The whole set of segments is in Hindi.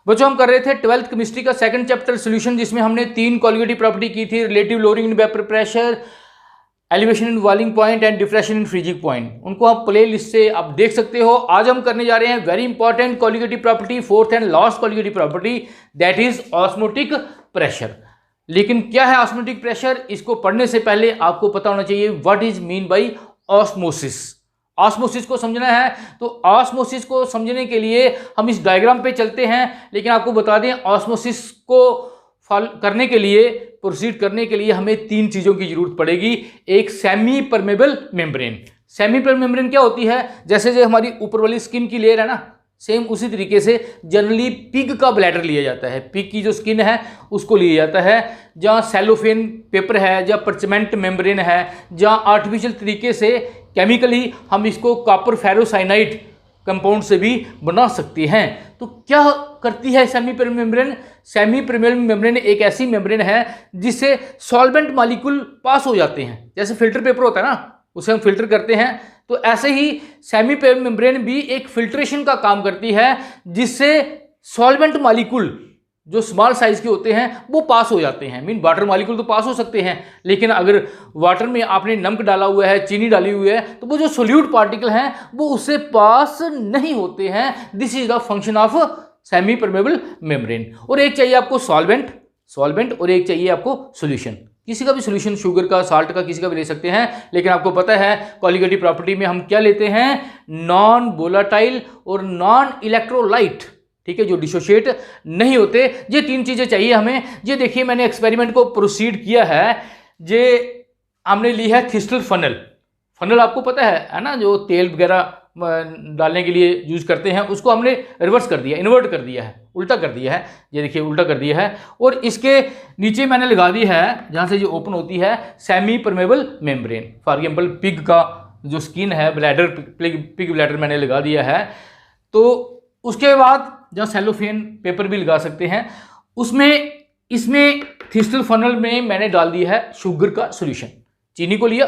बच्चों हम कर रहे थे 12th केमिस्ट्री का सेकंड चैप्टर सॉल्यूशन, जिसमें हमने 3 कोलिगेटिव प्रॉपर्टी की थी, relative lowering in vapour pressure, elevation in boiling point and deflation in freezing point. उनको आप प्ले लिस्ट से आप देख सकते हो। आज हम करने जा रहे हैं very important colligative property, fourth and last colligative property, that is osmotic pressure. लेकिन क्या है ऑस्मोटिक प्रेशर, इसको पढ़ने से पहले आपको पता होना चाहिए what is mean by osmosis. Osmosis को समझना है तो ऑस्मोसिस को समझने के लिए हम इस डायग्राम पे चलते हैं। लेकिन आपको बता दें ऑस्मोसिस को करने के लिए, प्रोसीड करने के लिए हमें 3 चीज़ों की जरूरत पड़ेगी। एक semi permeable membrane. Semi permeable membrane क्या होती है, जैसे जो हमारी ऊपर वाली स्किन की लेयर है ना, सेम उसी तरीके से जनरली पिग का ब्लैडर लिया जाता है, पिग की जो स्किन है उसको लिया जाता है। जहाँ सेलोफेन पेपर है, जहाँ परचमेंट मेम्ब्रेन है, जहाँ आर्टिफिशियल तरीके से केमिकली हम इसको कॉपर फेरोसाइनाइड कंपाउंड से भी बना सकते हैं। तो क्या करती है semi permeable membrane? Semi permeable membrane एक ऐसी मेम्ब्रेन है जिससे सॉल्वेंट मॉलिक्यूल पास हो जाते हैं। जैसे फिल्टर पेपर होता है ना, उसे हम फिल्टर करते हैं, तो ऐसे ही सेमी परमेबल मेम्ब्रेन भी एक फिल्ट्रेशन का काम करती है, जिससे सॉल्वेंट मॉलिक्यूल जो स्मॉल साइज के होते हैं वो पास हो जाते हैं। मीन वाटर मॉलिक्यूल तो पास हो सकते हैं, लेकिन अगर वाटर में आपने नमक डाला हुआ है, चीनी डाली हुई है, तो वो जो सोल्यूट पार्टिकल हैं वो उससे पास नहीं होते हैं। This is the function of semi permeable membrane. और एक चाहिए आपको सॉल्वेंट और एक चाहिए आपको सोल्यूशन। किसी का भी सोल्यूशन, शुगर का, साल्ट का, किसी का भी ले सकते हैं। लेकिन आपको पता है कोलिगेटिव प्रॉपर्टी में हम क्या लेते हैं, नॉन वोलाटाइल और नॉन इलेक्ट्रोलाइट, ठीक है, जो डिसोशिएट नहीं होते। ये 3 चीजें चाहिए हमें। ये देखिए मैंने एक्सपेरिमेंट को प्रोसीड किया है। ये हमने ली है थिस्टल फनल आपको पता है ना, जो तेल वगैरह डालने के लिए यूज करते हैं, उसको हमने रिवर्स कर दिया, इन्वर्ट कर दिया है, उल्टा कर दिया है। ये देखिए उल्टा कर दिया है। और इसके नीचे मैंने लगा दी है, जहाँ से ये ओपन होती है, semi permeable membrane. For example pig का जो स्किन है, ब्लैडर, पिग ब्लैडर मैंने लगा दिया है। तो उसके बाद जहाँ सेलोफेन पेपर भी लगा सकते हैं, उसमें इसमें थिस्टल फनल में मैंने डाल दिया है शुगर का सॉल्यूशन। चीनी को लिया,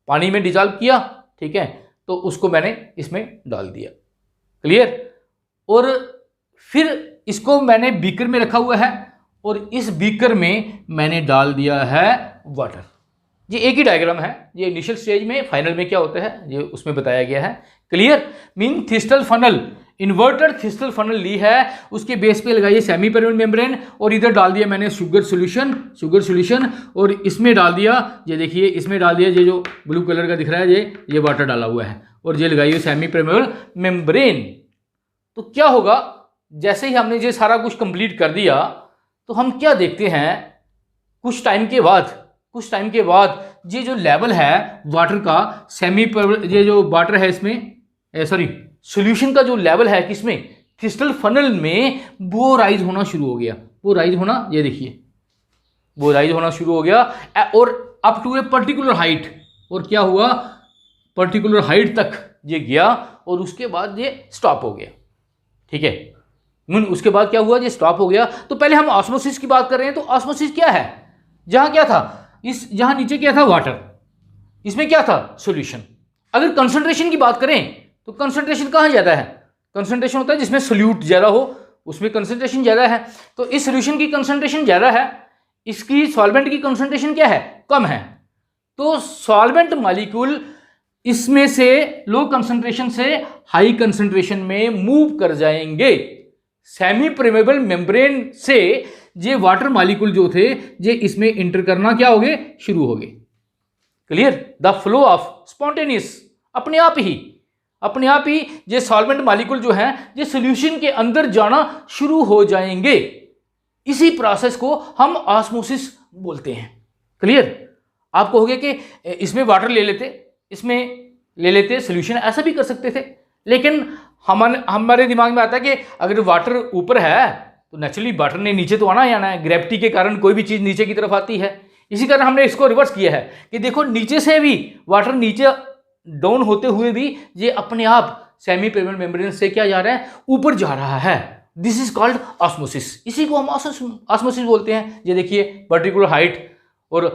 पानी में डिजॉल्व किया, ठीक है, तो उसको मैंने इसमें डाल दिया। क्लियर? और फिर इसको मैंने बीकर में रखा हुआ है और इस बीकर में मैंने डाल दिया है वाटर। ये एक ही डायग्राम है, ये इनिशियल स्टेज में, फाइनल में क्या होता है ये उसमें बताया गया है। Clear? Mean thistle funnel, inverted thistle funnel ली है, उसके बेस पे लगाइए सेमी परमेबल मेम्ब्रेन और इधर डाल दिया मैंने शुगर सॉल्यूशन और इसमें डाल दिया, ये देखिए इसमें डाल दिया, ये जो ब्लू कलर का दिख रहा है ये वाटर डाला हुआ है और ये लगाइए सेमी परमेबल मेम्ब्रेन। तो क्या होगा, जैसे ही हमने ये सारा कुछ कंप्लीट कर दिया तो हम क्या देखते हैं, कुछ टाइम के बाद ये जो लेवल है वाटर का, ये जो वाटर है इसमें सॉल्यूशन का जो लेवल है किसमें, थिस्टल फनल में, वो राइज होना शुरू हो गया। वो राइज होना, ये देखिए वो राइज होना शुरू हो गया और up to a particular height. और क्या हुआ, पर्टिकुलर हाइट तक ये गया और उसके बाद ये स्टॉप हो गया। ठीक है, उसके बाद क्या हुआ, ये स्टॉप हो गया। तो पहले हम ऑस्मोसिस की बात कर रहे हैं। तो ऑस्मोसिस क्या है, जहां क्या था, जहां नीचे क्या था वाटर, इसमें क्या था सॉल्यूशन। अगर कंसंट्रेशन की बात करें तो कंसंट्रेशन कहाँ ज्यादा है, कंसंट्रेशन होता है जिसमें सोल्यूट ज्यादा हो, उसमें कंसंट्रेशन ज्यादा है। तो इस सॉल्यूशन की कंसंट्रेशन ज्यादा है, इसकी सॉल्वेंट की कंसंट्रेशन क्या है, कम है। तो सॉल्वेंट मॉलिक्यूल इसमें से लो कंसंट्रेशन से हाई कंसंट्रेशन में मूव कर जाएंगे। सेमी परमेबल मेम्ब्रेन से ये वाटर मॉलिक्यूल जो थे ये इसमें इंटर करना क्या हो गए, शुरू हो गए। Clear? The flow of spontaneous, अपने आप ही ये सॉल्वेंट मॉलिक्यूल जो है ये सॉल्यूशन के अंदर जाना शुरू हो जाएंगे। इसी प्रोसेस को हम ऑस्मोसिस बोलते हैं। क्लियर? आप कहोगे कि इसमें वाटर ले लेते, इसमें ले लेते सॉल्यूशन, ऐसा भी कर सकते थे। लेकिन हमारे दिमाग में आता है कि अगर वाटर ऊपर है तो नेचुरली वाटर ने नीचे तो आना ही आना है, ग्रेविटी के कारण कोई भी चीज़ नीचे की तरफ आती है। इसी कारण हमने इसको रिवर्स किया है कि देखो नीचे से भी वाटर नीचे डाउन होते हुए भी ये अपने आप सेमी परमेबल मेम्ब्रेन से क्या जा रहा है, ऊपर जा रहा है। This is called osmosis. इसी को हम ऑस्मोसिस बोलते हैं। ये देखिए पर्टिकुलर हाइट और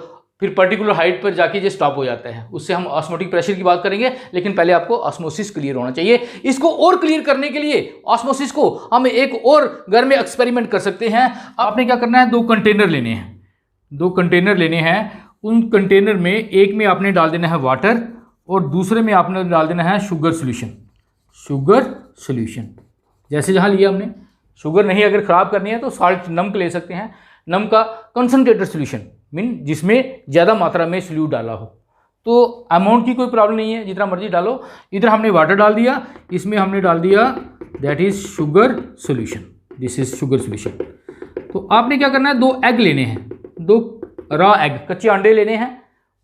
फिर पर्टिकुलर हाइट पर जाके ये स्टॉप हो जाता है। उससे हम ऑस्मोटिक प्रेशर की बात करेंगे, लेकिन पहले आपको ऑस्मोसिस क्लियर होना चाहिए। इसको और क्लियर करने के लिए ऑस्मोसिस को हम एक और घर में एक्सपेरिमेंट कर सकते हैं। आपने क्या करना है, 2 कंटेनर लेने हैं, 2 कंटेनर लेने हैं। उन कंटेनर में एक में आपने डाल देना है वाटर और दूसरे में आपने डाल देना है शुगर सोल्यूशन। शुगर सोल्यूशन जैसे जहाँ लिया हमने, शुगर नहीं अगर ख़राब करनी है तो साल्ट नमक ले सकते हैं। नमक का कंसनट्रेटेड सोल्यूशन मीन जिसमें ज़्यादा मात्रा में सोल्यूट डाला हो, तो अमाउंट की कोई प्रॉब्लम नहीं है, जितना मर्जी डालो। इधर हमने वाटर डाल दिया, इसमें हमने डाल दिया that is sugar solution, this is sugar solution. तो आपने क्या करना है, 2 एग लेने हैं, 2 रॉ एग कच्चे अंडे लेने हैं,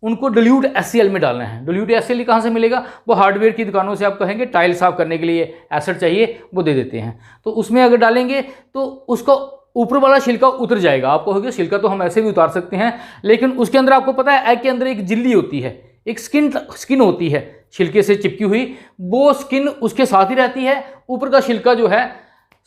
उनको डिल्यूट HCl में डालना है। डिल्यूट HCl कहाँ से मिलेगा, वो हार्डवेयर की दुकानों से आप कहेंगे टाइल साफ करने के लिए एसिड चाहिए, वो दे देते हैं। तो उसमें अगर डालेंगे तो उसका ऊपर वाला छिलका उतर जाएगा। आप कहोगे छिलका तो हम ऐसे भी उतार सकते हैं, लेकिन उसके अंदर आपको पता है एग के अंदर एक झिल्ली होती है, एक स्किन होती है छिलके से चिपकी हुई, वो स्किन उसके साथ ही रहती है। ऊपर का छिलका जो है,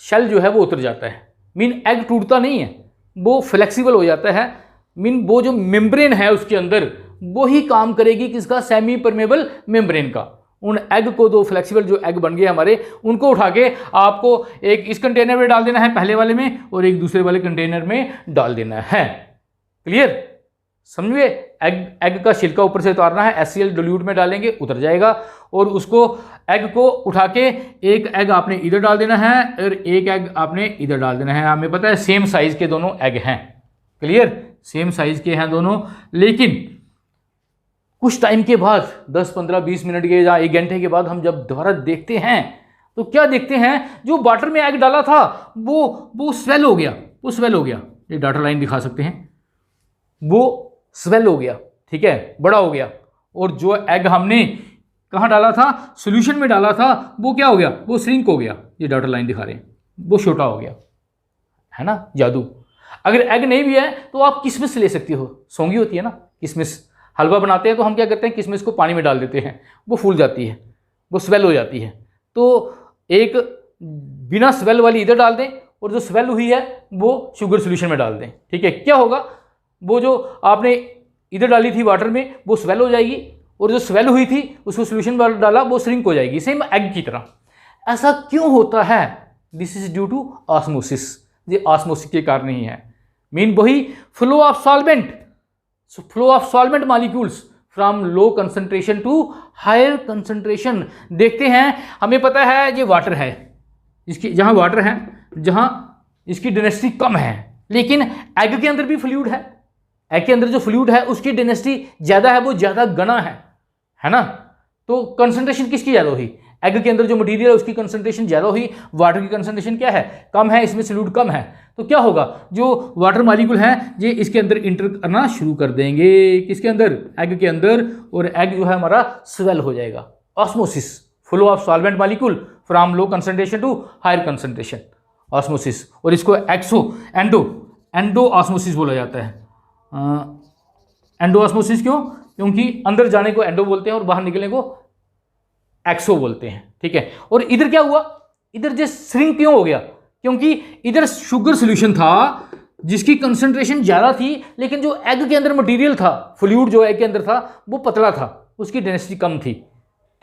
शेल जो है वो उतर जाता है। मीन एग टूटता नहीं है, वो फ्लेक्सिबल हो जाता है। मीन वो जो मेम्ब्रेन है उसके अंदर वो ही काम करेगी किसका, सेमी परमेबल मेम्ब्रेन का। उन एग को, 2 फ्लेक्सिबल जो एग बन गए हमारे, उनको उठा के आपको एक इस कंटेनर में डाल देना है पहले वाले में, और एक दूसरे वाले कंटेनर में डाल देना है। क्लियर, समझिए। एग का छिलका ऊपर से उतारना है, HCl डिल्यूट में डालेंगे, उतर जाएगा। और उसको एग को उठा के एक एग आपने इधर डाल देना है और एक एग आपने इधर डाल देना है। हमें पता है सेम साइज के दोनों एग हैं। क्लियर, सेम साइज के हैं दोनों। लेकिन कुछ टाइम के बाद 10, 15, 20 मिनट के या 1 घंटे के बाद हम जब दोबारा देखते हैं तो क्या देखते हैं, जो वाटर में एग डाला था वो स्वेल हो गया, वो स्वेल हो गया। ये डाटा लाइन दिखा सकते हैं, वो स्वेल हो गया, ठीक है, बड़ा हो गया। और जो एग हमने कहाँ डाला था, सोल्यूशन में डाला था, वो क्या हो गया, वो श्रिंक हो गया। ये डाटा लाइन दिखा रहे हैं, वो छोटा हो गया, है ना, जादू। अगर एग नहीं भी है तो आप किशमिश ले सकती हो, सौंगी होती है ना किशमिश। हलवा बनाते हैं तो हम क्या करते हैं, किशमिश को पानी में डाल देते हैं, वो फूल जाती है, वो स्वेल हो जाती है। तो एक बिना स्वेल वाली इधर डाल दें और जो स्वेल हुई है वो शुगर सोल्यूशन में डाल दें, ठीक है। क्या होगा, वो जो आपने इधर डाली थी वाटर में वो स्वेल हो जाएगी, और जो स्वेल हुई थी उसको सोल्यूशन में डाला वो श्रिंक हो जाएगी, सेम एग की तरह। ऐसा क्यों होता है, this is due to osmosis. ये ऑस्मोसिस के कारण ही है। मीन वही flow of solvent, flow of solvent molecules from low concentration to higher concentration. देखते हैं, हमें पता है ये वाटर है, इसकी जहाँ वाटर है, जहाँ इसकी डेंसिटी कम है, लेकिन एग के अंदर भी फ्लूइड है। एग के अंदर जो फ्लूइड है उसकी डेंसिटी ज़्यादा है, वो ज़्यादा घना है ना। तो कंसंट्रेशन किसकी ज़्यादा हुई, एग के अंदर जो मटेरियल है उसकी कंसंट्रेशन ज़्यादा हुई, वाटर की कंसंट्रेशन क्या है, कम है, इसमें फ्लूइड कम है। तो क्या होगा, जो वाटर मॉलिक्यूल है ये इसके अंदर इंटर करना शुरू कर देंगे, किसके अंदर, एग के अंदर, और एग जो है हमारा स्वेल हो जाएगा। Osmosis, flow of solvent molecule from low concentration to higher concentration, osmosis. और इसको एंडो ऑस्मोसिस बोला जाता है। एंडो ऑस्मोसिस क्यों, क्योंकि अंदर जाने को एंडो बोलते हैं और बाहर निकलने को एक्सो बोलते हैं, ठीक है। और इधर क्या हुआ, इधर जो श्रिंक क्यों हो गया, क्योंकि इधर शुगर सोल्यूशन था जिसकी कंसंट्रेशन ज़्यादा थी, लेकिन जो एग के अंदर मटेरियल था, फ्लूइड जो एग के अंदर था वो पतला था, उसकी डेंसिटी कम थी,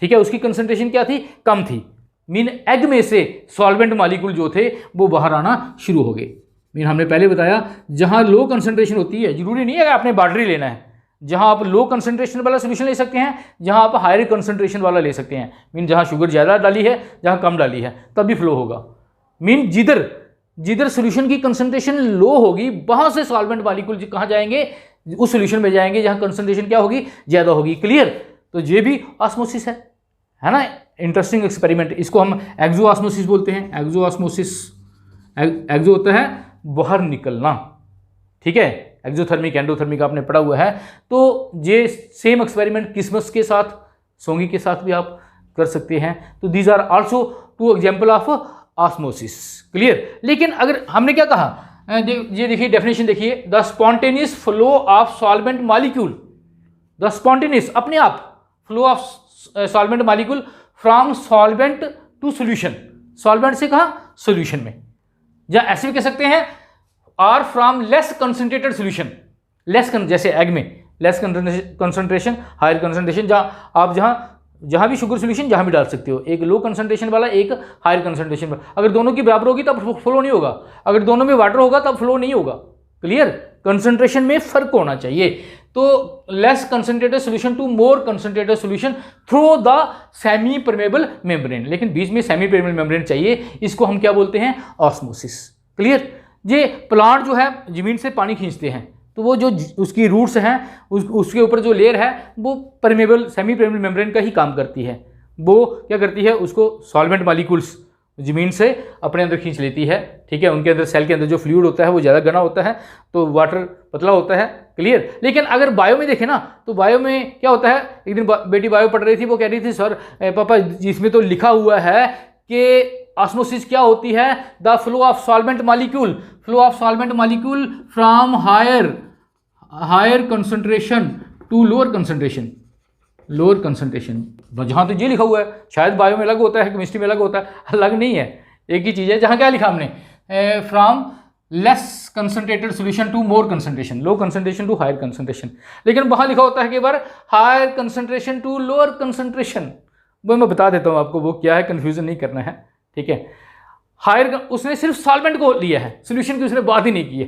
ठीक है, उसकी कंसंट्रेशन क्या थी, कम थी। मीन एग में से सॉल्वेंट मॉलिक्यूल जो थे वो बाहर आना शुरू हो गए। मीन हमने पहले बताया जहाँ लो कंसंट्रेशन होती है, जरूरी नहीं है कि आपने वाटर ही लेना है, जहाँ आप लो कंसंट्रेशन वाला सोल्यूशन ले सकते हैं, जहाँ आप हायर कंसंट्रेशन वाला ले सकते हैं। मीन जहाँ शुगर ज़्यादा डाली है, जहाँ कम डाली है, तब भी फ्लो होगा। मीन जिधर सोल्यूशन की कंसंट्रेशन लो होगी वहाँ से सॉल्वेंट मॉलिक्यूल कहाँ जाएंगे, उस सोल्यूशन में जाएंगे जहाँ कंसंट्रेशन क्या होगी, ज़्यादा होगी। क्लियर, तो ये भी ऑस्मोसिस है ना, इंटरेस्टिंग एक्सपेरिमेंट। इसको हम एक्सो ऑस्मोसिस बोलते हैं। एक्सो ऑस्मोसिस, एक्सो होता है बाहर निकलना, ठीक है, एक्सोथर्मिक एंडोथर्मिक आपने पढ़ा हुआ है। तो ये सेम एक्सपेरिमेंट किशमिश के साथ, सौंगी के साथ भी आप कर सकते हैं। तो these are also 2 example of osmosis. Clear, लेकिन अगर हमने क्या कहा, ये देखिए डेफिनेशन देखिए, the spontaneous flow of solvent molecule, the spontaneous अपने आप flow of solvent molecule from solvent to solution, सॉल्वेंट से कहा सोल्यूशन में, या ऐसे भी कह सकते हैं or from less concentrated solution, less जैसे एग में लेस कंसंट्रेशन हायर कंसंट्रेशन, जहाँ भी शुगर सोल्यूशन जहाँ भी डाल सकते हो, एक लो कंसंट्रेशन वाला, एक हायर कंसंट्रेशन वाला। अगर दोनों की बराबर होगी तब फ्लो नहीं होगा, अगर दोनों में वाटर होगा तब फ्लो नहीं होगा। क्लियर? कंसंट्रेशन में फर्क होना चाहिए। तो less concentrated solution to more concentrated solution through the semipermeable membrane, लेकिन बीच में सेमी परमेबल मेम्ब्रेन चाहिए। इसको हम क्या बोलते हैं? ऑस्मोसिस। क्लियर? ये प्लांट जो है जमीन से पानी खींचते हैं, तो वो जो उसकी रूट्स हैं उसके ऊपर जो लेयर है वो परमेबल सेमी परमेबल मेम्ब्रेन का ही काम करती है। वो क्या करती है? उसको सॉल्वेंट मॉलिक्यूल्स ज़मीन से अपने अंदर खींच लेती है। ठीक है? उनके अंदर सेल के अंदर जो फ्लूइड होता है वो ज़्यादा घना होता है, तो वाटर पतला होता है। क्लियर? लेकिन अगर बायो में देखें ना, तो बायो में क्या होता है? एक दिन बेटी बायो पढ़ रही थी, वो कह रही थी सर पापा इसमें तो लिखा हुआ है कि ऑस्मोसिस क्या होती है? The flow of solvent molecule from higher concentration to lower concentration. जहाँ तो ये लिखा हुआ है, शायद बायो में अलग होता है, केमिस्ट्री में अलग होता है, अलग नहीं है, एक ही चीज़ है। जहाँ क्या लिखा हमने? From less concentrated solution to more concentration, low concentration to higher concentration. लेकिन वहाँ लिखा होता है कि बार higher concentration to lower concentration. वो मैं बता देता हूँ आपको वो क्या है, कन्फ्यूजन नहीं करना है। ठीक है? हायर उसने सिर्फ सॉल्वेंट को लिया है, सोल्यूशन की उसने बात ही नहीं की है।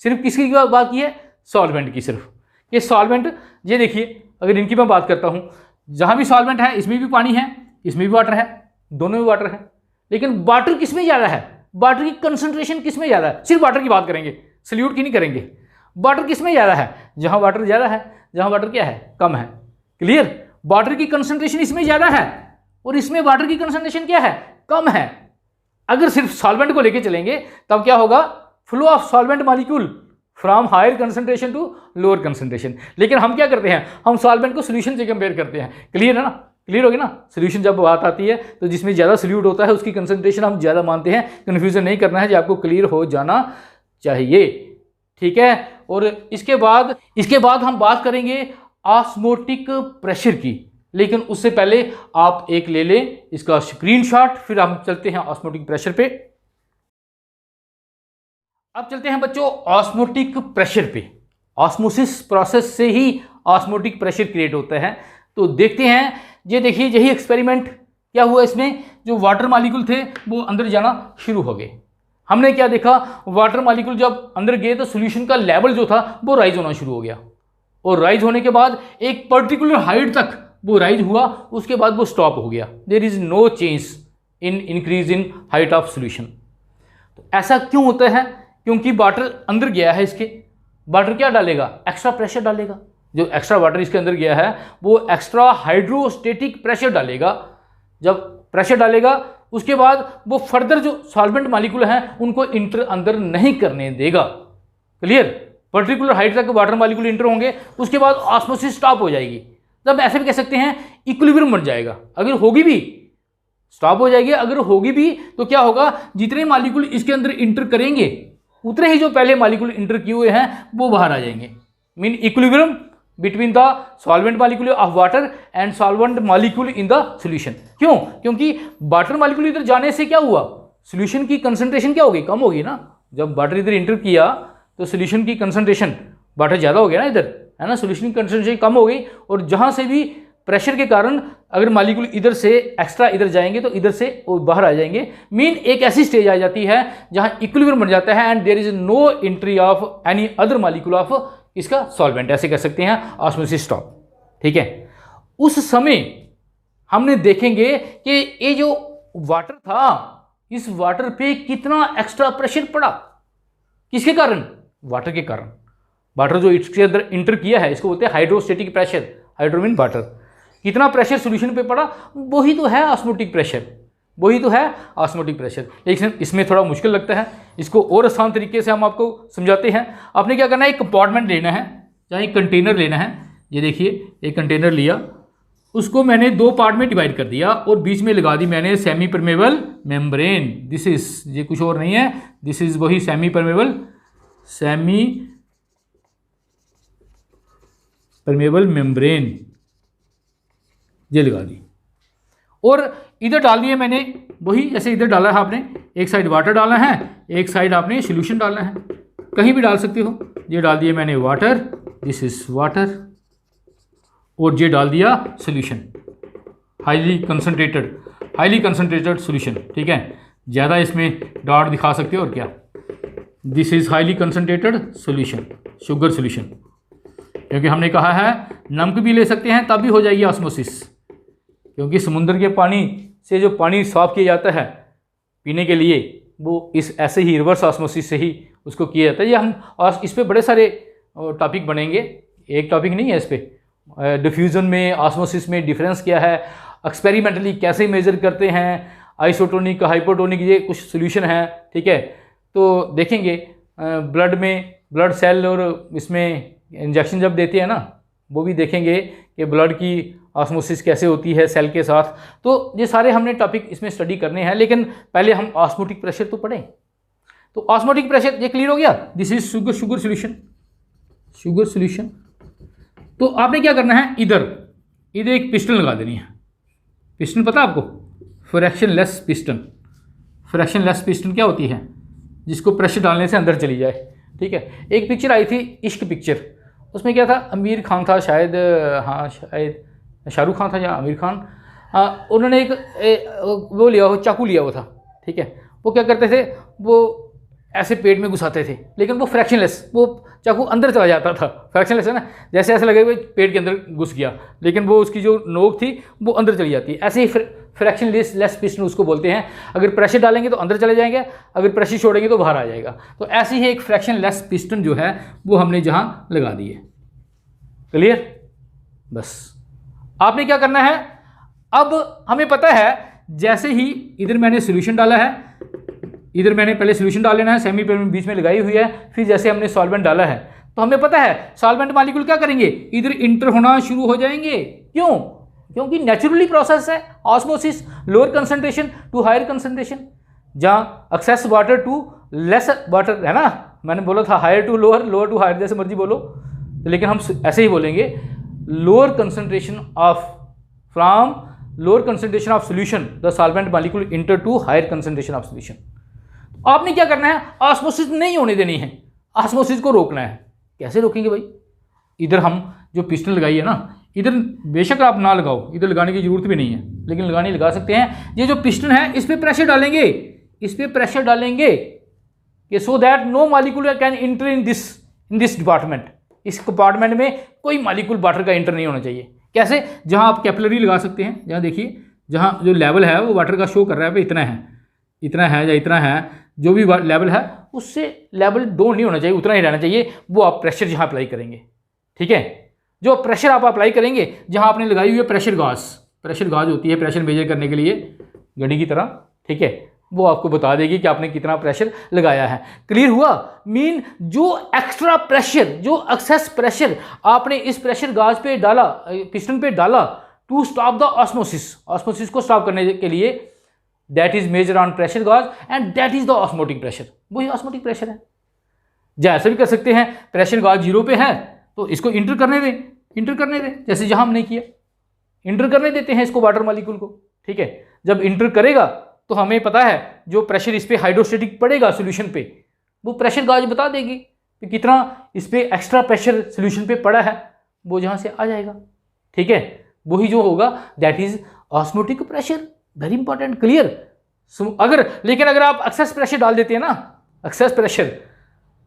सिर्फ किसकी बात की है? सॉल्वेंट की। सिर्फ ये सॉल्वेंट, ये देखिए, अगर इनकी मैं बात करता हूँ, जहाँ भी सॉल्वेंट है इसमें भी पानी है, इसमें भी वाटर है, दोनों में वाटर है। लेकिन वाटर किस में ज़्यादा है? वाटर की कंसंट्रेशन किस में ज़्यादा है? सिर्फ वाटर की बात करेंगे, सल्यूट की नहीं करेंगे। वाटर किस में ज़्यादा है? जहाँ वाटर ज़्यादा है, जहाँ वाटर क्या है? कम है। क्लियर? वाटर की कंसंट्रेशन इसमें ज़्यादा है और इसमें वाटर की कंसंट्रेशन क्या है? कम है। अगर सिर्फ सॉल्वेंट को लेके चलेंगे तब क्या होगा? Flow of solvent molecule from higher concentration to lower concentration. लेकिन हम क्या करते हैं? हम सॉल्वेंट को सोल्यूशन से कंपेयर करते हैं। क्लियर है ना? क्लियर होगी ना? सोल्यूशन जब बात आती है तो जिसमें ज़्यादा सोल्यूट होता है उसकी कंसंट्रेशन हम ज़्यादा मानते हैं। कन्फ्यूजन नहीं करना है, जो आपको क्लियर हो जाना चाहिए। ठीक है? और इसके बाद हम बात करेंगे ऑस्मोटिक प्रेशर की। लेकिन उससे पहले आप एक ले लें इसका स्क्रीनशॉट, फिर हम चलते हैं ऑस्मोटिक प्रेशर पे। अब चलते हैं बच्चों ऑस्मोटिक प्रेशर पे। ऑस्मोसिस प्रोसेस से ही ऑस्मोटिक प्रेशर क्रिएट होता है। तो देखते हैं, ये देखिए यही एक्सपेरिमेंट क्या हुआ। इसमें जो वाटर मॉलिक्यूल थे वो अंदर जाना शुरू हो गए। हमने क्या देखा? वाटर मॉलिक्यूल जब अंदर गए तो सोल्यूशन का लेवल जो था वो राइज होना शुरू हो गया, और राइज होने के बाद एक पर्टिकुलर हाइट तक वो राइज हुआ, उसके बाद वो स्टॉप हो गया। There is no change in increase in height of solution. तो ऐसा क्यों होता है? क्योंकि वाटर अंदर गया है, इसके वाटर क्या डालेगा? एक्स्ट्रा प्रेशर डालेगा। जो एक्स्ट्रा वाटर इसके अंदर गया है वो एक्स्ट्रा हाइड्रोस्टेटिक प्रेशर डालेगा। जब प्रेशर डालेगा उसके बाद वो फर्दर जो सॉल्वेंट मॉलिक्यूल हैं उनको इंटर अंदर नहीं करने देगा। क्लियर? पर्टिकुलर हाइट तक वाटर मॉलिक्यूल इंटर होंगे, उसके बाद ऑस्मोसिस स्टॉप हो जाएगी। तब ऐसे भी कह सकते हैं इक्विलिब्रियम बन जाएगा। अगर होगी भी स्टॉप हो जाएगी, अगर होगी भी तो क्या होगा? जितने मॉलिक्यूल इसके अंदर इंटर करेंगे उतने ही जो पहले मॉलिक्यूल इंटर किए हुए हैं वो बाहर आ जाएंगे। Mean equilibrium between the solvent molecule of water and solvent molecule in the solution. क्यों? क्योंकि वाटर मॉलिक्यूल इधर जाने से क्या हुआ? सॉल्यूशन की कंसंट्रेशन क्या होगी? कम होगी ना। जब वाटर इधर इंटर किया तो सॉल्यूशन की कंसंट्रेशन, वाटर ज़्यादा हो गया ना इधर, है ना, सॉल्यूशन की कंसंट्रेशन कम हो गई, और जहाँ से भी प्रेशर के कारण अगर मॉलिक्यूल इधर से एक्स्ट्रा इधर जाएंगे तो इधर से वो बाहर आ जाएंगे। मीन एक ऐसी स्टेज आ जाती है जहाँ इक्विलिब्रियम बन जाता है and there is no entry of any other molecule of इसका सॉल्वेंट। ऐसे कह सकते हैं ऑस्मोसिस स्टॉप। ठीक है? उस समय हमने देखेंगे कि ये जो वाटर था, इस वाटर पे कितना एक्स्ट्रा प्रेशर पड़ा। किसके कारण? वाटर के कारण। वाटर जो इसके अंदर इंटर किया है इसको बोलते हैं hydrostatic pressure. Hydro mean water. कितना प्रेशर सॉल्यूशन पे पड़ा, वही तो है ऑस्मोटिक प्रेशर। वही तो है ऑस्मोटिक प्रेशर। लेकिन इसमें थोड़ा मुश्किल लगता है, इसको और आसान तरीके से हम आपको समझाते हैं। आपने क्या करना है? एक कंपार्टमेंट लेना है, चाहे एक कंटेनर लेना है। ये देखिए एक कंटेनर लिया, उसको मैंने दो पार्ट में डिवाइड कर दिया और बीच में लगा दी मैंने semi permeable membrane. This is, ये कुछ और नहीं है, दिस इज वही सेमी परमेबल मेम्ब्रेन, ये लगा दी। और इधर डाल दिए मैंने वही, जैसे इधर डाला है आपने, एक साइड वाटर डालना है, एक साइड आपने सोल्यूशन डालना है, कहीं भी डाल सकते हो। ये डाल दिए मैंने वाटर दिस इज वाटर, और ये डाल दिया सोल्यूशन, हाईली कंसनट्रेटेड सोल्यूशन। ठीक है, ज़्यादा इसमें डॉट दिखा सकते हो और क्या, this is highly concentrated solution, sugar solution. क्योंकि हमने कहा है नमक भी ले सकते हैं तब भी हो जाएगी ऑस्मोसिस, क्योंकि समुद्र के पानी से जो पानी साफ किया जाता है पीने के लिए, वो इस ऐसे ही रिवर्स ऑस्मोसिस से ही उसको किया जाता है। ये हम और इस पे बड़े सारे टॉपिक बनेंगे, एक टॉपिक नहीं है इस पर। डिफ्यूज़न में ऑस्मोसिस में डिफरेंस क्या है, एक्सपेरिमेंटली कैसे मेजर करते हैं, आइसोटोनिक हाइपोटोनिक, ये कुछ सोल्यूशन है। ठीक है, तो देखेंगे ब्लड में ब्लड सेल और इसमें इंजेक्शन जब देते हैं ना, वो भी देखेंगे कि ब्लड की ऑस्मोसिस कैसे होती है सेल के साथ। तो ये सारे हमने टॉपिक इसमें स्टडी करने हैं, लेकिन पहले हम ऑस्मोटिक प्रेशर तो पढ़ें। तो ऑस्मोटिक प्रेशर ये क्लियर हो गया, दिस इज शुगर सोल्यूशन। तो आपने क्या करना है, इधर एक पिस्टन लगा देनी है। पिस्टन पता है आपको, फ्रैक्शनलेस पिस्टन क्या होती है, जिसको प्रेशर डालने से अंदर चली जाए। ठीक है, एक पिक्चर आई थी इश्क पिक्चर, उसमें क्या था, आमिर खान था शायद, हाँ शायद शाहरुख खान था या आमिर खान, उन्होंने वो लिया हो, चाकू लिया हुआ था। ठीक है, वो क्या करते थे, वो ऐसे पेट में घुसाते थे, लेकिन वो फ्रैक्शनलेस, वो चाकू अंदर चला जाता था। फ्रैक्शनलेस है ना, जैसे ऐसे लगे हुए पेट के अंदर घुस गया, लेकिन वो उसकी जो नोक थी वो अंदर चली जाती है। ऐसे ही फ्रैक्शनलेस पिस्टन उसको बोलते हैं। अगर प्रेशर डालेंगे तो अंदर चले जाएंगे, अगर प्रेशर छोड़ेंगे तो बाहर आ जाएगा। तो ऐसे ही एक फ्रैक्शनलेस पिस्टन जो है वो हमने जहाँ लगा दी है। क्लियर? बस आपने क्या करना है, अब हमें पता है जैसे ही इधर मैंने सोल्यूशन डाला है, इधर मैंने पहले सोल्यूशन डाल लेना है, सेमी बीच में लगाई हुई है, फिर जैसे हमने सॉल्वेंट डाला है तो हमें पता है सॉल्वेंट मॉलिक्यूल क्या करेंगे, इधर इंटर होना शुरू हो जाएंगे। क्यों? क्योंकि नेचुरली प्रोसेस है osmosis, lower concentration to higher concentration, जहाँ excess water to less water है ना, मैंने बोला था higher to lower, lower to higher, जैसे मर्जी बोलो, लेकिन हम ऐसे ही बोलेंगे, lower concentration of from lower concentration of solution the solvent molecule enter to higher concentration of solution. आपने क्या करना है, ऑस्मोसिस नहीं होने देनी है, ऑस्मोसिस को रोकना है। कैसे रोकेंगे भाई, इधर हम जो पिस्टन लगाई है ना, इधर बेशक आप ना लगाओ, इधर लगाने की जरूरत भी नहीं है, लेकिन लगा सकते हैं। ये जो पिस्टन है इस पर प्रेशर डालेंगे, कि so that no molecule can enter in this department, इस कंपार्टमेंट में कोई मॉलिक्यूल वाटर का इंटर नहीं होना चाहिए। कैसे? जहां आप कैपिलरी लगा सकते हैं, जहां देखिए, जहां जो लेवल है वो वाटर का शो कर रहा है, इतना है या इतना है, जो भी लेवल है उससे लेवल डाउन नहीं होना चाहिए, उतना ही रहना चाहिए। वो आप प्रेशर जहां अप्लाई करेंगे, ठीक है, जो प्रेशर आप अप्लाई करेंगे जहां आपने लगाई हुई है प्रेशर गाज होती है प्रेशर मेजर करने के लिए घड़ी की तरह, ठीक है, वो आपको बता देगी कि आपने कितना प्रेशर लगाया है। क्लियर हुआ? मीन जो एक्स्ट्रा प्रेशर, जो एक्सेस प्रेशर आपने इस प्रेशर गाज पे डाला, पिस्टन पे डाला, टू स्टॉप द ऑस्मोसिस को स्टॉप करने के लिए, that is measure on pressure gauge and that is the osmotic pressure. वही ऑस्मोटिक प्रेशर है। जैसे भी कर सकते हैं, प्रेशर गाज 0 पे है तो इसको इंटर करने दें, जैसे जहां हमने किया, इंटर करने देते हैं इसको वाटर मॉलिक्यूल को, ठीक है। जब इंटर करेगा तो हमें पता है जो प्रेशर इस पे हाइड्रोस्टेटिक पड़ेगा सोल्यूशन पे, वो प्रेशर गाज बता देगी कि कितना इस पे एक्स्ट्रा प्रेशर सोल्यूशन पे पड़ा है, वो जहां से आ जाएगा, ठीक है। वही जो होगा that is osmotic pressure, very important. Clear? लेकिन अगर आप एक्सेस प्रेशर डाल देते हैं ना, एक्सेस प्रेशर,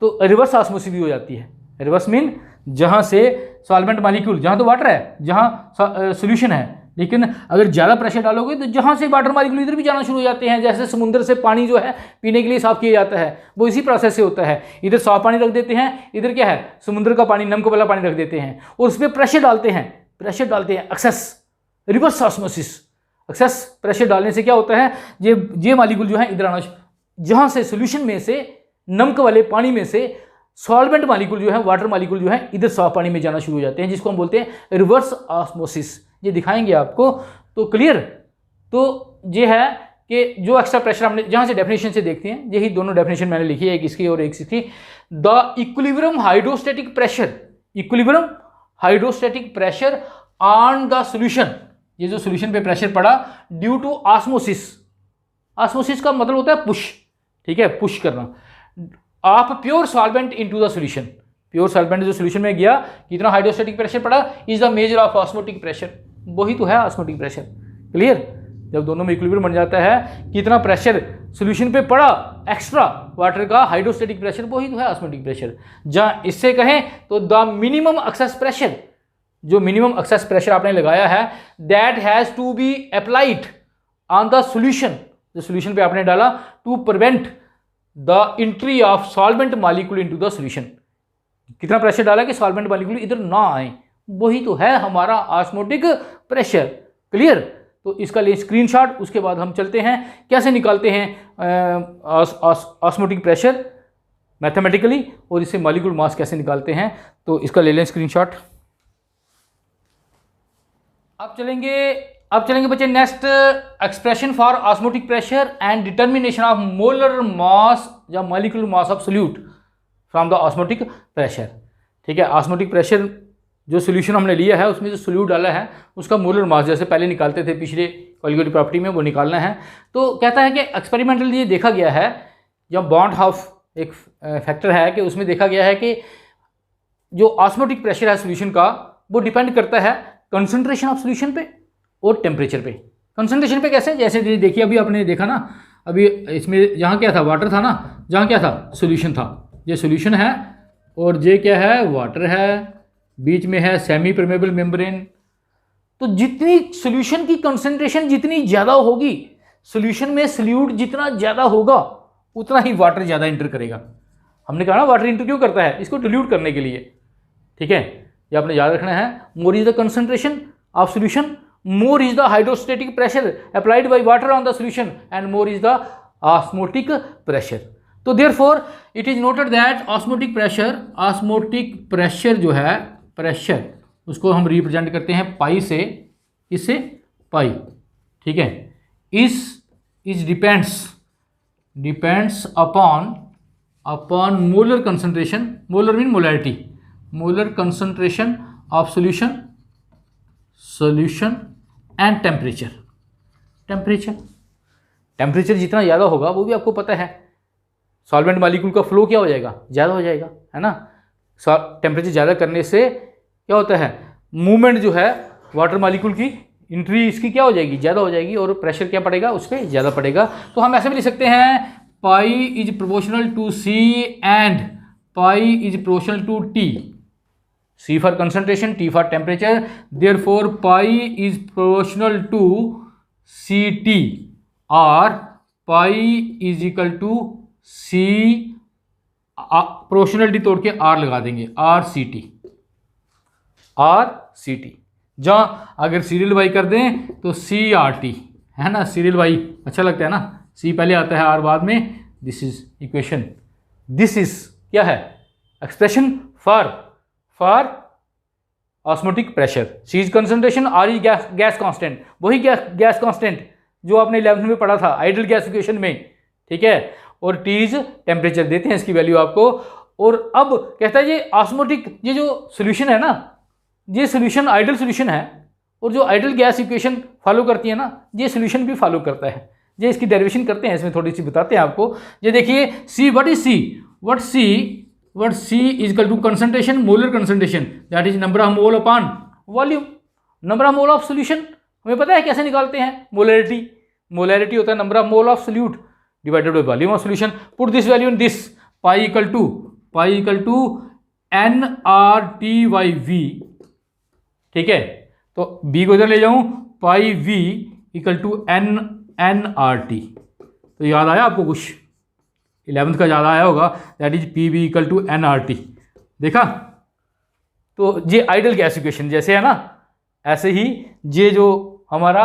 तो रिवर्स ऑस्मोसिस भी हो जाती है। रिवर्स मीन जहां से सॉल्वेंट मॉलिक्यूल, जहां तो वाटर है, जहां सोल्यूशन है, लेकिन अगर ज़्यादा प्रेशर डालोगे तो जहां से वाटर मॉलिक्यूल इधर भी जाना शुरू हो जाते हैं। जैसे समुद्र से पानी जो है पीने के लिए साफ किया जाता है, वो इसी प्रोसेस से होता है। इधर साफ पानी रख देते हैं, इधर क्या है, समुद्र का पानी, नमक वाला पानी रख देते हैं, और उस पर प्रेशर डालते हैं excess, reverse osmosis. Excess pressure डालने से क्या होता है, ये मॉलिक्यूल जो है इधर आना, जहां से सोल्यूशन में से, नमक वाले पानी में से सॉल्वेंट मॉलिक्यूल जो है, वाटर मॉलिक्यूल जो है, इधर साफ पानी में जाना शुरू हो जाते हैं, जिसको हम बोलते हैं रिवर्स ऑस्मोसिस। ये दिखाएंगे आपको। तो क्लियर? तो ये है कि जो एक्स्ट्रा प्रेशर हमने जहां से डेफिनेशन से देखते हैं, यही दोनों डेफिनेशन मैंने लिखी है, एक इसकी और एक इसकी। The equilibrium hydrostatic pressure on the solution, ये जो सोल्यूशन पे प्रेशर पड़ा ड्यू टू ऑस्मोसिस। ऑस्मोसिस का मतलब होता है पुश, ठीक है, पुश करना। आप pure solvent into the solution, pure solvent जो सोल्यूशन में गया, कितना हाइड्रोस्टैटिक प्रेशर पड़ा, is the measure of osmotic pressure, वही तो है ऑस्मोटिक प्रेशर। क्लियर? जब दोनों में इक्विलिब्रियम बन जाता है, कितना प्रेशर सोल्यूशन पे पड़ा एक्स्ट्रा वाटर का, हाइड्रोस्टैटिक प्रेशर, वही तो है ऑस्मोटिक प्रेशर। जहाँ इससे कहें तो द मिनिमम एक्सेस प्रेशर, जो मिनिमम एक्सेस प्रेशर आपने लगाया है, that has to be applied on the solution, जो सोल्यूशन पे आपने डाला, to prevent the entry of solvent molecule into the solution. कितना प्रेशर डाला कि सॉल्वेंट मॉलिक्यूल इधर ना आए, वही तो है हमारा ऑस्मोटिक प्रेशर। क्लियर? तो इसका ले स्क्रीनशॉट, उसके बाद हम चलते हैं कैसे निकालते हैं ऑस्मोटिक प्रेशर मैथमेटिकली, और इससे मॉलिक्यूल मास कैसे निकालते हैं। तो इसका ले लें स्क्रीनशॉट। अब चलेंगे बच्चे next expression for osmotic pressure and determination of molar mass या molecular mass of solute from the osmotic pressure. ठीक है, ऑस्मोटिक प्रेशर जो सोल्यूशन हमने लिया है उसमें जो सोल्यूट डाला है उसका मोलर मास जैसे पहले निकालते थे पिछले कॉलिगेटिव प्रॉपर्टी में, वो निकालना है। तो कहता है कि एक्सपेरिमेंटली ये देखा गया है, जब बॉन्ड हाफ एक फैक्टर है कि उसमें देखा गया है कि जो ऑस्मोटिक प्रेशर है सोल्यूशन का, वो डिपेंड करता है कंसंट्रेशन ऑफ सोल्यूशन पे और टेम्परेचर पे। कंसंट्रेशन पे कैसे? जैसे देखिए अभी आपने देखा ना, अभी इसमें जहाँ क्या था, वाटर था ना, जहाँ क्या था, सोल्यूशन था। ये सोल्यूशन है और ये क्या है, वाटर है, बीच में है सेमी परमेबल मेम्ब्रेन। तो जितनी सोल्यूशन की कंसंट्रेशन जितनी ज़्यादा होगी, सोल्यूशन में सोल्यूट जितना ज़्यादा होगा, उतना ही वाटर ज़्यादा इंटर करेगा। हमने कहा ना वाटर इंटर क्यों करता है, इसको डिल्यूट करने के लिए। ठीक है, ये आपने याद रखना है। More is the concentration of solution, more is the hydrostatic pressure applied by water on the solution, and more is the osmotic pressure. तो therefore it is noted that osmotic pressure जो है, प्रेशर उसको हम रिप्रेजेंट करते हैं पाई से, इससे पाई। ठीक है, इस depends upon molar concentration, molar mean molarity, molar concentration of solution and temperature जितना ज़्यादा होगा, वो भी आपको पता है, सॉल्वेंट मॉलिक्यूल का फ्लो क्या हो जाएगा, ज़्यादा हो जाएगा, है ना। टेम्परेचर ज़्यादा करने से क्या होता है, मूवमेंट जो है वाटर मॉलिक्यूल की एंट्री इसकी क्या हो जाएगी, ज़्यादा हो जाएगी, और प्रेशर क्या पड़ेगा, उस पर ज़्यादा पड़ेगा। तो हम ऐसे भी लिख सकते हैं, pi is proportional to C and pi is proportional to T. C for concentration, T for temperature. Therefore, pi is proportional to Ct, or pi is equal to C, proportionality तोड़ के R लगा देंगे, RCT। जहाँ अगर सीरियल बाई कर दें तो CRT, है ना, सीरियल बाई अच्छा लगता है ना, C पहले आता है R बाद में। This is equation, this is क्या है, expression for osmotic pressure. C is concentration, R is gas constant, वही गैस कांस्टेंट जो आपने 11th में पढ़ा था आइडियल गैस इक्वेशन में। ठीक है, और T इज टेम्परेचर, देते हैं इसकी वैल्यू आपको। और अब कहता है ये ऑस्मोटिक, ये जो सोल्यूशन है ना, ये सोल्यूशन आइडियल सोल्यूशन है, और जो आइडियल गैस इक्वेशन फॉलो करती है ना, ये सोल्यूशन भी फॉलो करता है। ये इसकी डेरिवेशन करते हैं, इसमें थोड़ी सी बताते हैं आपको। ये देखिए C, what C is equal to concentration, molar concentration, that is number of mole upon volume, number of mole of solution। हमें पता है कैसे निकालते हैं, मोलैरिटी होता है number of mole of solute divided by volume of solution. Put this value in this, pi equal to NRT/V। ठीक है, तो B को इधर ले जाऊं, pi V equal to NRT। तो याद आया आपको कुछ, 11th का ज़्यादा आया होगा, that is PV equal to NRT। देखा, तो ये आइडियल गैस इक्वेशन जैसे है ना, ऐसे ही ये जो हमारा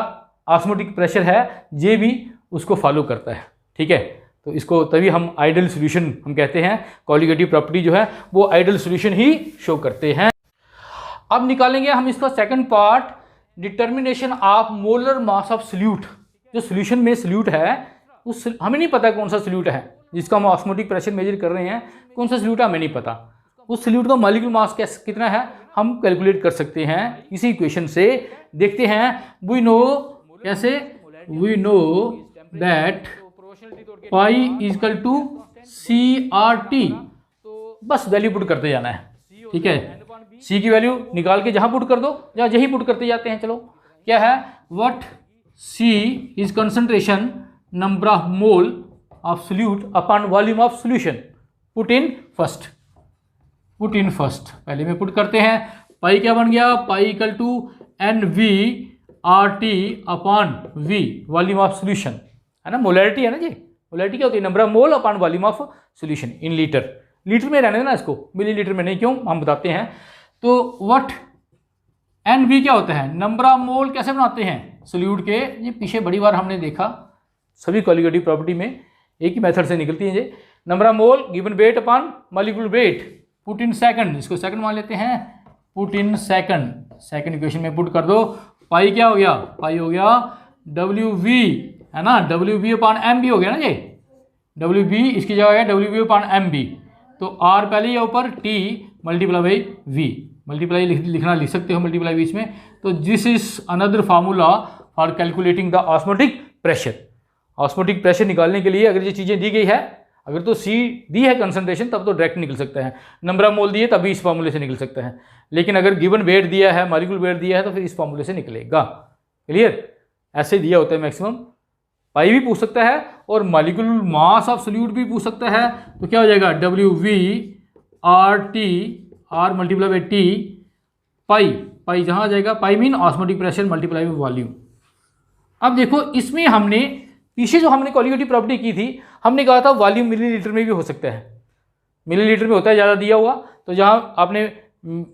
ऑस्मोटिक प्रेशर है, ये भी उसको फॉलो करता है। ठीक है, तो इसको तभी हम आइडियल सॉल्यूशन हम कहते हैं, कॉलिगेटिव प्रॉपर्टी जो है वो आइडियल सॉल्यूशन ही शो करते हैं। अब निकालेंगे हम इसका second part, determination of molar mass of solute. जो सोल्यूशन में सोल्यूट है, उस हमें नहीं पता कौन सा सोल्यूट है जिसका हम ऑस्मोटिक प्रेशर मेजर कर रहे हैं, कौन सा सोल्यूट है हमें नहीं पता। उस सोल्यूट का मॉलिक्यूलर मास कितना है हम कैलकुलेट कर सकते हैं इसी इक्वेशन से। देखते हैं, वी नो कैसे, we know that pi is equal to CRT, बस वैल्यू पुट करते जाना है। ठीक है, सी की वैल्यू निकाल के जहां पुट कर दो, जहां यही पुट करते जाते हैं। चलो क्या है, what C is concentration number of mole of solute upon volume of solution, put in first, put in first. पहले में पुट करते हैं, पाई क्या बन गया, pi equal to N V R T upon V volume of solution, है ना, मोलैरिटी है ना जी। मोलैरिटी क्या होती है, number of mole upon volume of solution in litre. Litre में रहने देना इसको, मिलीलीटर में नहीं, क्यों हम बताते हैं। तो व्हाट एन वी क्या होता है, नंबर ऑफ मोल कैसे बनाते हैं सोल्यूट के, ये पीछे बड़ी बार हमने देखा, सभी क्वालिटेटिव प्रॉपर्टी में एक ही मेथड से निकलती है ये। Number of mole given weight upon molecular weight, put in second, इसको सेकंड मान लेते हैं, put in second, second equation में पुट कर दो। पाई क्या हो गया, पाई हो गया डब्ल्यू वी, है ना, W V upon M B हो गया ना ये, डब्ल्यू बी इसकी जगह है W V upon M B. तो आर पहले ही ऊपर, T multiply by V, multiply लिखना लिख सकते हो मल्टीप्लाई भी इसमें। तो this is another formula for calculating the osmotic pressure. Osmotic pressure निकालने के लिए अगर ये चीज़ें दी गई है, अगर तो सी दी है कंसंट्रेशन तब तो डायरेक्ट निकल सकता है, नंबर ऑफ मोल दिए तभी इस फार्मूले से निकल सकता है, लेकिन अगर गिवन वेट दिया है, मॉलिक्यूलर वेट दिया है तो फिर इस फार्मूले से निकलेगा। क्लियर, ऐसे दिया होता है मैक्सिमम। पाई भी पूछ सकता है और मॉलिक्यूलर मास ऑफ सोल्यूट भी पूछ सकता है, तो क्या हो जाएगा W V R T, R multiply by T, pi, pi जहाँ आ जाएगा, pi mean osmotic pressure multiply by volume. अब देखो इसमें हमने पीछे जो हमने क्वालिटेटिव प्रॉपर्टी की थी, हमने कहा था वॉल्यूम मिलीलीटर में भी हो सकता है, मिलीलीटर में होता है ज़्यादा दिया हुआ, तो जहाँ आपने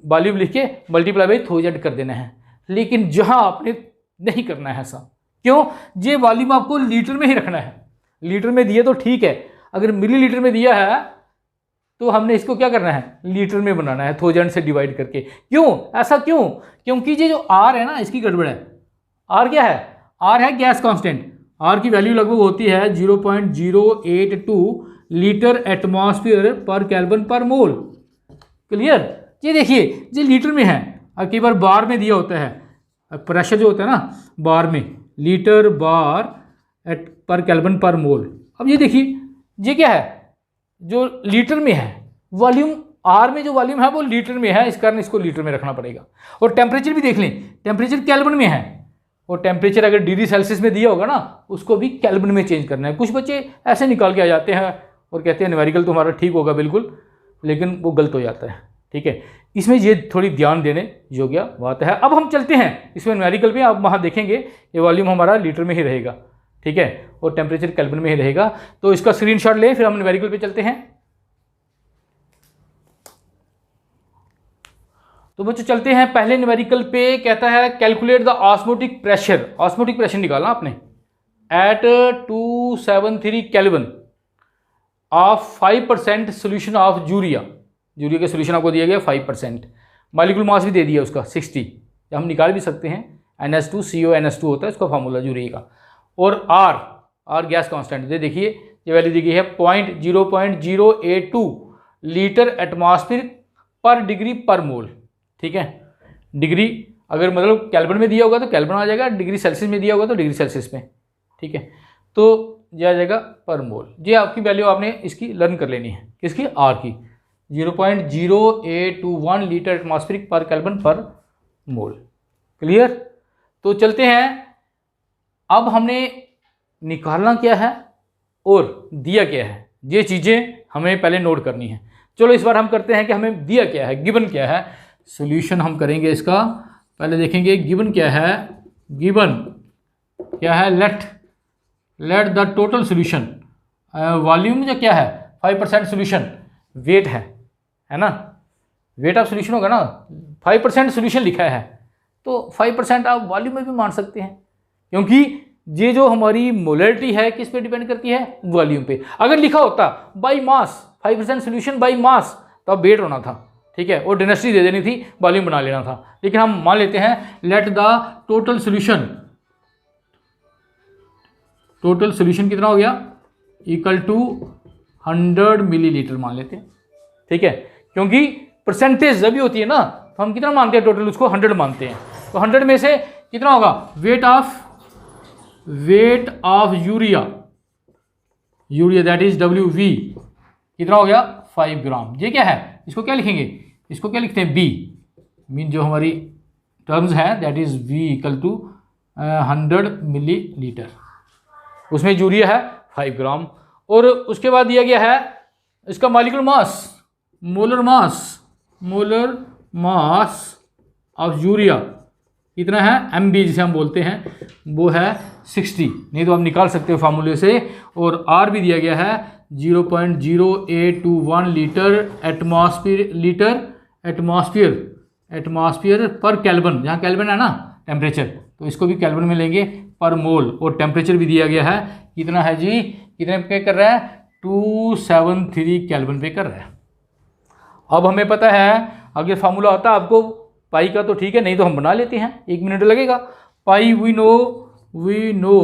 वॉल्यूम लिख के मल्टीप्लाई बाई 1000 कर देना है, लेकिन जहाँ आपने नहीं करना है ऐसा, क्यों, ये वॉल्यूम आपको लीटर में ही रखना है। लीटर में दिया तो ठीक है, अगर मिलीलीटर में दिया है तो हमने इसको क्या करना है, लीटर में बनाना है 1000 से डिवाइड करके। क्यों ऐसा, क्यों, क्योंकि ये जो आर है ना इसकी गड़बड़ है। आर क्या है, आर है गैस कांस्टेंट, आर की वैल्यू लगभग होती है 0.082 litre atmosphere per kelvin per मोल। क्लियर, ये देखिए ये लीटर में है, और कई बार बार में दिया होता है, प्रेशर जो होता है ना बार में, लीटर बार एट पर केल्विन पर मोल। अब ये देखिए ये क्या है, जो लीटर में है, वॉल्यूम आर में जो वॉल्यूम है वो लीटर में है, इस कारण इसको लीटर में रखना पड़ेगा। और टेम्परेचर भी देख लें, टेम्परेचर केल्विन में है, और टेम्परेचर अगर डिग्री सेल्सियस में दिया होगा ना उसको भी केल्विन में चेंज करना है। कुछ बच्चे ऐसे निकाल के आ जाते हैं और कहते हैं न्यूमेरिकल तो हमारा ठीक होगा बिल्कुल, लेकिन वो गलत हो जाता है। ठीक है, इसमें ये थोड़ी ध्यान देने योग्य बात है। अब हम चलते हैं इसमें न्यूमेरिकल में, आप वहाँ देखेंगे ये वॉल्यूम हमारा लीटर में ही रहेगा, ठीक है, और टेम्परेचर केल्विन में ही रहेगा। तो इसका स्क्रीनशॉट लें, फिर हम न्यूमेरिकल पे चलते हैं। तो बच्चों चलते हैं पहले न्यूमेरिकल पे, कहता है calculate the osmotic pressure. Osmotic pressure निकालना आपने at 273 kelvin of 5% solution of urea. Urea का सोल्यूशन आपको दिया गया 5%, मॉलिक्यूलर मास भी दे दिया उसका 60, हम निकाल भी सकते हैं, NH2CO NH2 होता है इसका फार्मूला यूरिया का। और आर गैस कांस्टेंट दे, देखिए ये वैल्यू दी गई है 0.82 लीटर एटमॉस्फेयर पर डिग्री पर मोल। ठीक है, डिग्री अगर मतलब केल्विन में दिया होगा तो केल्विन आ जाएगा, डिग्री सेल्सियस में दिया होगा तो डिग्री सेल्सियस में। ठीक है, तो यह आ जाएगा पर मोल। ये आपकी वैल्यू आपने इसकी लर्न कर लेनी है, किसकी, आर की, 0.0821 लीटर एटमॉस्फेरिक पर केल्विन पर मोल। क्लियर, तो चलते हैं। अब हमने निकालना क्या है और दिया क्या है, ये चीज़ें हमें पहले नोट करनी है। चलो इस बार हम करते हैं कि हमें दिया क्या है, गिवन क्या है। सॉल्यूशन हम करेंगे इसका, पहले देखेंगे गिवन क्या है। गिवन क्या है, let the total solution, volume जो क्या है 5% सॉल्यूशन, वेट है ना, वेट ऑफ सॉल्यूशन होगा ना, 5% सॉल्यूशन लिखा है तो 5% आप वॉल्यूम में भी मान सकते हैं, क्योंकि ये जो हमारी मोलैरिटी है किस पे डिपेंड करती है, वॉल्यूम पे। अगर लिखा होता by mass 5% solution by mass तो अब वेट होना था, ठीक है, और डेंसिटी दे देनी थी, वॉल्यूम बना लेना था। लेकिन हम मान लेते हैं let the total solution, total solution कितना हो गया, इक्वल टू 100 मिलीलीटर मान लेते हैं। ठीक है, क्योंकि परसेंटेज जब भी होती है ना तो हम कितना मानते हैं, टोटल उसको 100 मानते हैं, तो 100 में से कितना होगा, weight of urea that is WV कितना हो गया 5 ग्राम। ये क्या है, इसको क्या लिखेंगे, इसको क्या लिखते हैं बी, मीन जो हमारी टर्म्स हैं that is V equal to 100 millilitre. उसमें यूरिया है 5 ग्राम। और उसके बाद दिया गया है इसका molecular mass, molar mass of urea कितना है, MB जिसे हम बोलते हैं, वो है 60, नहीं तो आप निकाल सकते हो फार्मूले से। और R भी दिया गया है 0.0821 एटमॉस्फेयर पर केल्विन, जहाँ केल्विन है ना टेम्परेचर, तो इसको भी केल्विन में लेंगे पर मोल। और टेम्परेचर भी दिया गया है कितना है जी, कितने पे कर रहा है, 273 केल्विन पे कर रहा है। अब हमें पता है, अगर फार्मूला होता आपको पाई का तो ठीक है, नहीं तो हम बना लेते हैं, 1 मिनट लगेगा। Pi we know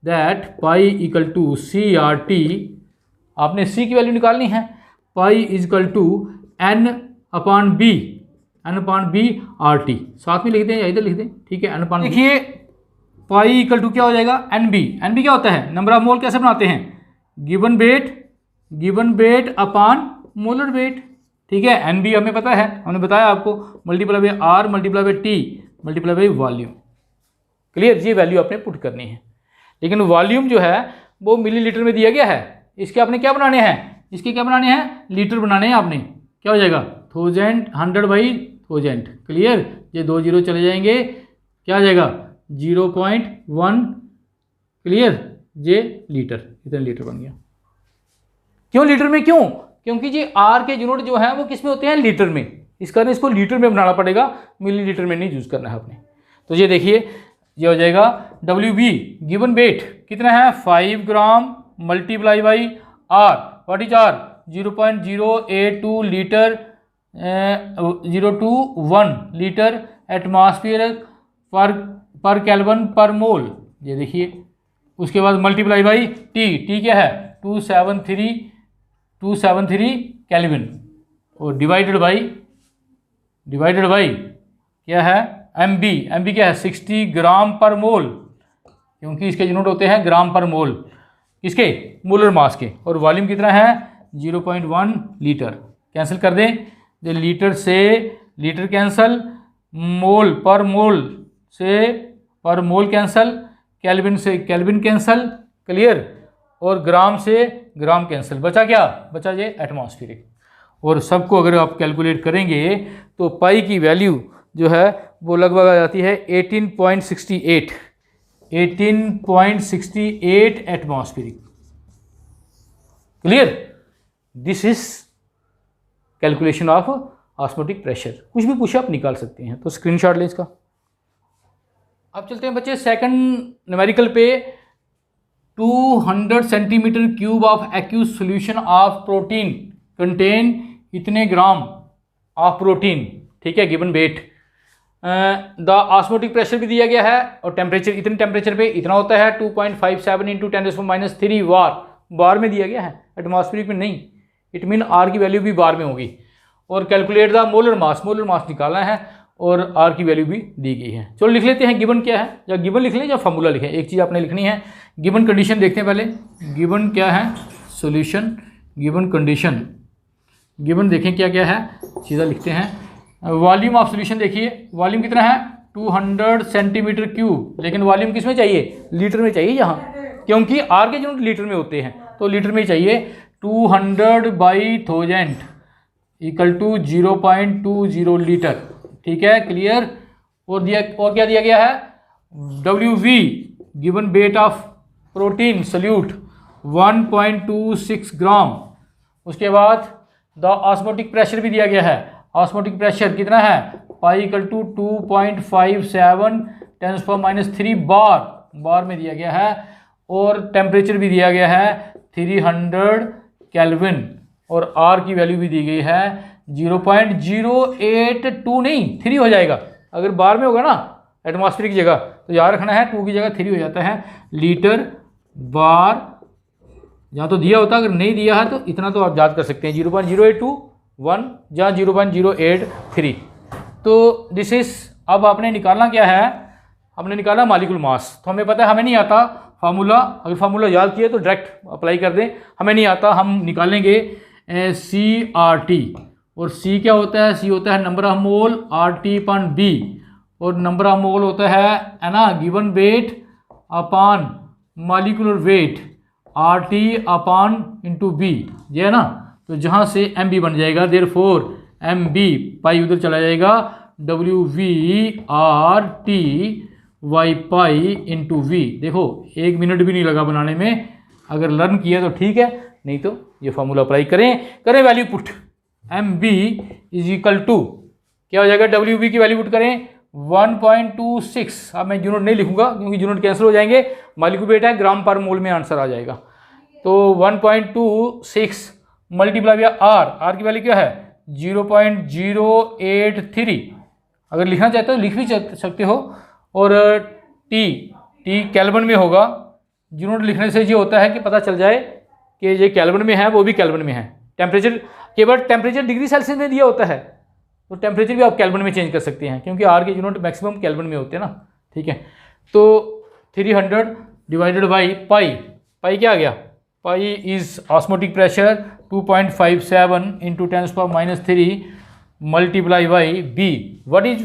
that pi equal to CRT, आपने C की वैल्यू निकालनी है, pi is equal to N upon V RT, साथ में लिख दें या इधर लिख दें, ठीक है, N अपॉन। देखिए पाई इक्वल टू क्या हो जाएगा, NB क्या होता है, नंबर ऑफ मोल कैसे बनाते हैं, given weight upon molar weight, ठीक है। NB हमें पता है, हमने बताया आपको, multiply by R multiply by T multiply by volume. Clear, ये वैल्यू आपने पुट करनी है। लेकिन वॉल्यूम जो है वो मिलीलीटर में दिया गया है, इसके आपने क्या बनाने हैं, लीटर बनाने हैं आपने। क्या हो जाएगा 100/1000, क्लियर, ये 2 जीरो चले जाएंगे, क्या आ जाएगा 0.1, क्लियर, ये लीटर, इतना लीटर बन गया। क्यों लीटर में, क्योंकि जी R के यूनिट जो है वो किस में होते हैं, लीटर में, इस कारण इसको लीटर में बनाना पड़ेगा, मिलीलीटर में नहीं यूज करना है आपने। तो ये देखिए, ये हो जाएगा WB गिवन वेट कितना है 5 gram multiply by R, what is R 0.082 litre 021 litre atmosphere per kelvin per mole, ये देखिए। उसके बाद मल्टीप्लाई बाई T क्या है 273 केल्विन, और डिवाइडेड बाई क्या है MB क्या है 60 ग्राम पर मोल, क्योंकि इसके यूनिट होते हैं ग्राम पर मोल, किसके, मोलर मास के। और वॉल्यूम कितना है 0.1 लीटर। कैंसिल कर दें, जो लीटर से लीटर कैंसल, मोल पर मोल से पर मोल कैंसल, केल्विन से केल्विन कैंसल, क्लियर, और ग्राम से ग्राम कैंसिल, बचा क्या, बचा ये एटमॉस्फेरिक। और सबको अगर आप कैलकुलेट करेंगे तो पाई की वैल्यू जो है वो लगभग आ जाती है 18.68 atmospheric, clear. This is calculation of osmotic pressure. कुछ भी पूछे आप निकाल सकते हैं, तो स्क्रीनशॉट लें इसका। अब चलते हैं बच्चे सेकंड न्यूमेरिकल पे। 200 centimetre cube of aqueous solution of protein contain इतने ग्राम ऑफ प्रोटीन, ठीक है, given weight. The osmotic pressure भी दिया गया है, और टेम्परेचर इतने टेम्परेचर पे इतना होता है 2.57 × 10⁻³ बार में दिया गया है, एटमॉस्फेरिक में नहीं। इट मीन R की वैल्यू भी बार में होगी। और कैलकुलेट द मोलर मास निकालना है, और R की वैल्यू भी दी गई है। चलो लिख लेते हैं गिवन क्या है, या गिवन लिख लें या फार्मूला लिखें, एक चीज़ आपने लिखनी है। गिवन कंडीशन देखते हैं पहले, गिवन क्या है, सॉल्यूशन, गिवन कंडीशन, गिवन देखें क्या क्या है, सीधा लिखते हैं। वॉल्यूम ऑफ सॉल्यूशन देखिए, वॉल्यूम कितना है 200 सेंटीमीटर क्यूब, लेकिन वॉल्यूम किस में चाहिए, लीटर में चाहिए यहाँ, क्योंकि R के यूनिट लीटर में होते हैं, तो लीटर में चाहिए। 200/1000 इक्वल टू 0.20 लीटर, ठीक है, क्लियर। और क्या दिया गया है, WV given weight of protein solute 1.26 gram. उसके बाद द ऑस्मोटिक प्रेशर भी दिया गया है, ऑस्मोटिक प्रेशर कितना है, पाई इक्वल टू 2.57 10⁻³ बार में दिया गया है। और टेम्परेचर भी दिया गया है 300 केल्विन, और R की वैल्यू भी दी गई है 0.082 नहीं 3 हो जाएगा, अगर बार में होगा ना एटमॉस्फेयर की जगह, तो याद रखना है 2 की जगह 3 हो जाता है, लीटर बार। जहाँ तो दिया होता, अगर नहीं दिया है तो इतना तो आप याद कर सकते हैं, 0.0821 या 0.083। तो दिस इज, अब आपने निकालना क्या है, हमने निकाला मॉलिक्यूलर मास। तो हमें पता है, हमें नहीं आता फार्मूला, अगर फार्मूला याद किए तो डायरेक्ट अप्लाई कर दें, हमें नहीं आता, हम निकालेंगे CRT, और सी क्या होता है, सी होता है नंबर ऑफ मोल RT/B, और नंबर ऑफ मोल होता है ना given weight upon molecular weight RT/B, ये है ना। तो जहाँ से MB बन जाएगा, देयरफॉर MB पाई उधर चला जाएगा, WV/RT/V। देखो 1 मिनट भी नहीं लगा बनाने में, अगर लर्न किया तो ठीक है, नहीं तो ये फॉर्मूला अप्लाई करें value put MB is equal to क्या हो जाएगा, WV की वैल्यू पुट करें 1.26। अब मैं यूनिट नहीं लिखूंगा क्योंकि यूनिट कैंसिल हो जाएंगे, मॉलिक्यूलर वेट है, ग्राम पर मोल में आंसर आ जाएगा। तो 1.26 मल्टीप्लाई बाय R की वैल्यू क्या है 0.083। अगर लिखना चाहते हो लिख भी सकते हो, और T केल्विन में होगा। यूनिट लिखने से ये होता है कि पता चल जाए कि ये केल्विन में है, वो भी केल्विन में है। टेम्परेचर केवल टेम्परेचर डिग्री सेल्सियस में दिया होता है, तो टेम्परेचर भी आप केल्विन में चेंज कर सकते हैं, क्योंकि R के यूनिट मैक्सिमम केल्विन में होते हैं ना, ठीक है। तो 300 डिवाइडेड बाई पाई क्या आ गया, pi is osmotic pressure 2.57 into 10⁻³ multiply by B। What is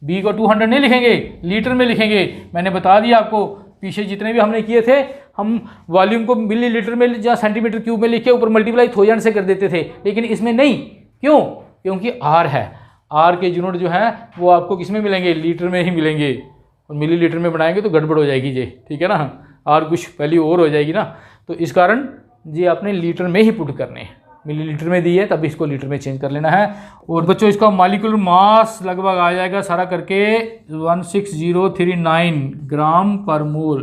B को 200 नहीं लिखेंगे, लीटर में लिखेंगे। मैंने बता दिया आपको, पीछे जितने भी हमने किए थे, हम वॉल्यूम को मिली लीटर में या सेंटीमीटर क्यूब में लिख के ऊपर मल्टीप्लाई 1000 से कर देते थे, लेकिन इसमें नहीं। क्यों? क्योंकि R है, R के यूनिट जो है वो आपको किस में मिलेंगे, लीटर में ही मिलेंगे, और मिली लीटर में बनाएंगे तो गड़बड़ हो जाएगी जी, ठीक है ना, R कुछ वैल्यू और हो जाएगी ना। तो इस कारण ये आपने लीटर में ही पुट करने हैं, मिली लीटर में दी है तब इसको लीटर में चेंज कर लेना है। और बच्चों इसका मॉलिक्यूलर मास लगभग आ जाएगा सारा करके 16039 ग्राम पर मोल,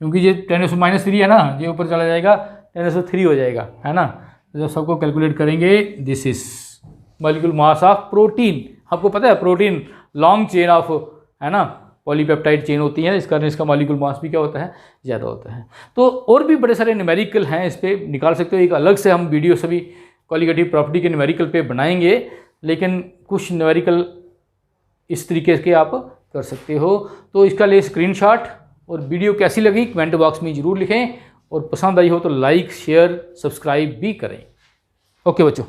क्योंकि ये 10⁻³ है ना, ये ऊपर चला जाएगा 10⁻³ हो जाएगा, है ना। तो जब सबको कैलकुलेट करेंगे, this is molecular mass of protein. आपको पता है प्रोटीन लॉन्ग चेन ऑफ, है ना, पॉलीपेप्टाइड चेन होती है, इस कारण इसका मॉलिक्यूलर मास भी क्या होता है, ज़्यादा होता है। तो और भी बड़े सारे न्यूमेरिकल हैं, इस पर निकाल सकते हो। एक अलग से हम वीडियो सभी क्वालिटेटिव प्रॉपर्टी के न्यूमेरिकल पे बनाएंगे, लेकिन कुछ न्यूमेरिकल इस तरीके के आप कर सकते हो। तो इसका ले स्क्रीनशॉट, और वीडियो कैसी लगी कमेंट बॉक्स में ज़रूर लिखें, और पसंद आई हो तो लाइक शेयर सब्सक्राइब भी करें। ओके बच्चों।